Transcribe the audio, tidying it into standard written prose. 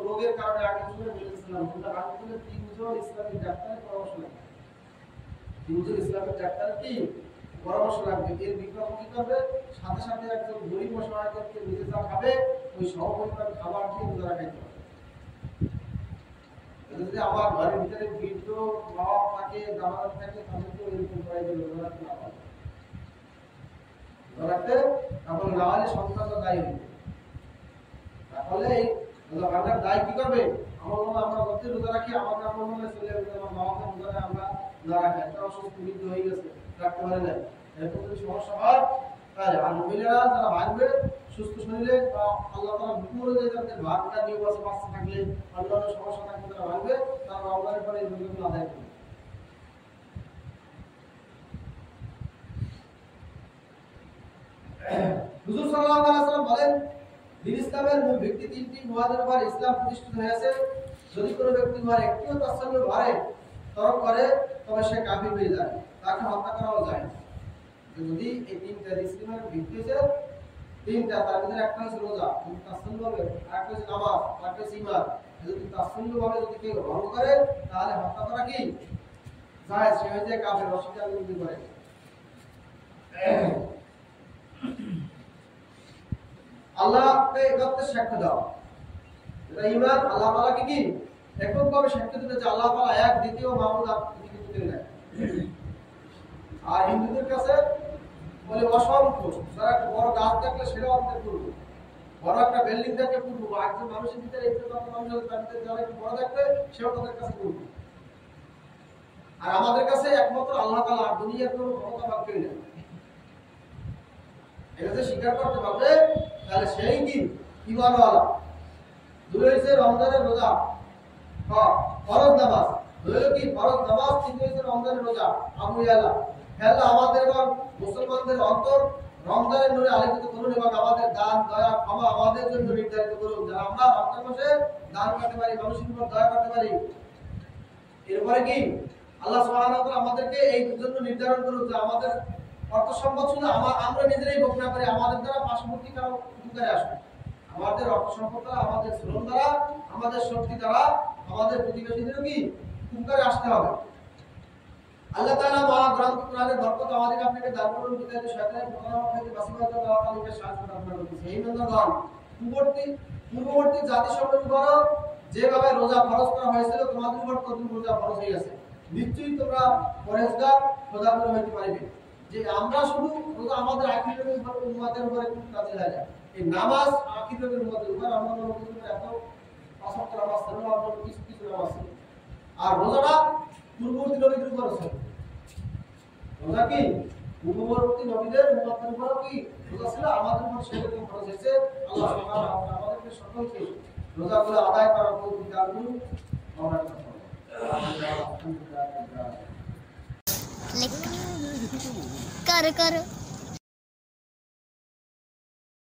রোগের কারণে আগে শুনে বলেছিলাম তোমরা রাজনীতিতে তিনজন ইসলামিক ডাক্তারের পরামর্শ লাগবে। তিনজন ইসলামিক ডাক্তার কি পরামর্শ লাগবে। এর বিকল্প কি করবে? সাথে সাথে একজন গরিব অসহায়দেরকে নিজে যা খাবে ওই সহপরিমাণ খাবার দিয়ে রোজা রাখাইতে হবে। যদি আমার ঘরের ভিতরে বৃদ্ধ মা বাবা থাকে দামাদ থাকে তাদেরকে এরকম করাই দেবে রোজা রাখতে না পারে। রোজা রাখতে তারপরে না হলে সন্তান দায়ী হবে। তাহলে আমরা দায় কি করবে? আমার মনে আমরা যত রোজা রাখি আমাদের আমার মনে চলে যাবে আমার মা বাবা রোজা আমরা না রাখি একটা অসুস্থ বৃদ্ধ হয়ে গেছে রাখতে পারে না, এরকম যদি সমস্যা হয় তাহলে আর মহিলারা যারা ভাঙবে সুস্থ শরীরে বা আল্লাহ তাআলা হুকুম অনুযায়ী যাদের ভাগটা নিয়ে বসে বাচ্চা থাকলে অন্যান্য সমস্যা থাকলে তারা ভাঙবে, তারা রমজানের পরে এই রোজাগুলো আদায় করবে। হুজুর সাল্লাল্লাহু আলাইহি ওয়াসাল্লাম বলেন দিন ইসলামের মূল ভিত্তি তিনটি মুয়াদের উপর ইসলাম প্রতিষ্ঠিত হয়েছে। যদি কোনো ব্যক্তি উহার একটিও তাসাল্লুল ভারে তরক করে তবে সে কাফির হয়ে যায়, তাকে হত্যা করাও যায়। যদি এই তিনটা ইসলামের ভিত্তি হচ্ছে তিনটা, তার ভিতরে একটা হচ্ছে রোজা, তাসাল্লুল ভাবে, আরেকটা হচ্ছে নামাজ, আরেকটা হচ্ছে ঈমান। যদি তাসাল্লুল ভাবে যদি কেউ ভঙ্গ করে তাহলে হত্যা করা কি জায়েজ, সে হয়ে যায় কাফের, অস্বীকার যদি করে। আল্লাহকে একত্রে সাক্ষ্য দাও, এটা ঈমান। আল্লাহ তাআলাকে কি এককভাবে সাক্ষ্য দিতে যে আল্লাহ তাআলা এক, দ্বিতীয় মাবুদ আর পৃথিবীতে কেউ নাই। আর হিন্দুদের কাছে বলে অসংখ্য, যারা একটা বড় গাছ দেখলে সেটাও আমাদের পূর্ব, বড় একটা বিল্ডিং দেখলে পূর্ব, একজন মানুষের ভিতরে এই যত মানুষ আছে তার ভিতরে যারা একটু বড় দেখবে সেও তাদের কাছে পূর্ব। আর আমাদের কাছে একমাত্র আল্লাহ তাআলা, আর দুনিয়ার কোনো ক্ষমতা ভাগ কেউ নেই। এটা যে স্বীকার করতে পারবে তাহলে সেই কি ঈমানওয়ালা। দুই হইছে রমজানের রোজা, ফরজ নামাজ, দুই হলো কি ফরজ নামাজ, তিন হইছে রমজানের রোজা। আবু ইয়ালা আল্লাহ আমাদের এবং মুসলমানদের অন্তর রমজানের নূরে আলোকিত করুন এবং আমাদের দান দয়া ক্ষমা আমাদের জন্য নির্ধারিত করুন, যারা আমরা রমজান মাসে দান করতে পারি, মানুষের উপর দয়া করতে পারি। এরপরে কি আল্লাহ সুবহানাহু ওয়া তাআলা আমাদেরকে এই জন্য নির্ধারণ করুন যে আমাদের অর্থ সম্পদ শুধু আমরা নিজেরাই ভোগ না করি, আমাদের দ্বারা পার্শ্ববর্তী কারো উপকারে আসবে। আমাদের অর্থ সম্পদ দ্বারা, আমাদের শ্রম দ্বারা, আমাদের শক্তি দ্বারা আমাদের প্রতিবেশীদেরও কি উপকারে আসতে হবে। আল্লাহ তাআলা মহা গ্রন্থ কোরআনের বরকত আমাদের আপনাকে দান করুন, বিদায় শয়তানের প্রতারণা থেকে বাঁচাবার জন্য আল্লাহ তাআলাকে সাহায্য প্রার্থনা করতেছি। এই বান্দাগণ পূর্ববর্তী জাতিসমূহের উপর যেভাবে রোজা ফরজ করা হয়েছিল তোমাদের উপর তদ্রূপ রোজা ফরজ হয়ে গেছে। নিশ্চয়ই তোমরা পরহেজগার খোদাবন্দ হইতে পারবে। যে আমরা শুধু রোজা আমাদের আখিরের উপর উম্মতের উপর একটু কাজে লাগে, এই নামাজ আখিরের উম্মতের উপর আমরা নবীর উপর এত পাঁচ ওয়াক্ত নামাজ ছিল, আমরা কিছু কিছু নামাজ ছিল। আর রোজাটা পূর্ববর্তী নবীদের উপর ছিল। রোজা কি পূর্ববর্তী নবীদের উম্মতের উপর কি রোজা ছিল, আমাদের উপর সেরকম ফরজ হয়েছে। আল্লাহ সুবহানাহু ওয়া তাআলা আমাদেরকে সকলকে রোজাগুলো আদায় করার তৌফিক দান করুন। আমরা कर कर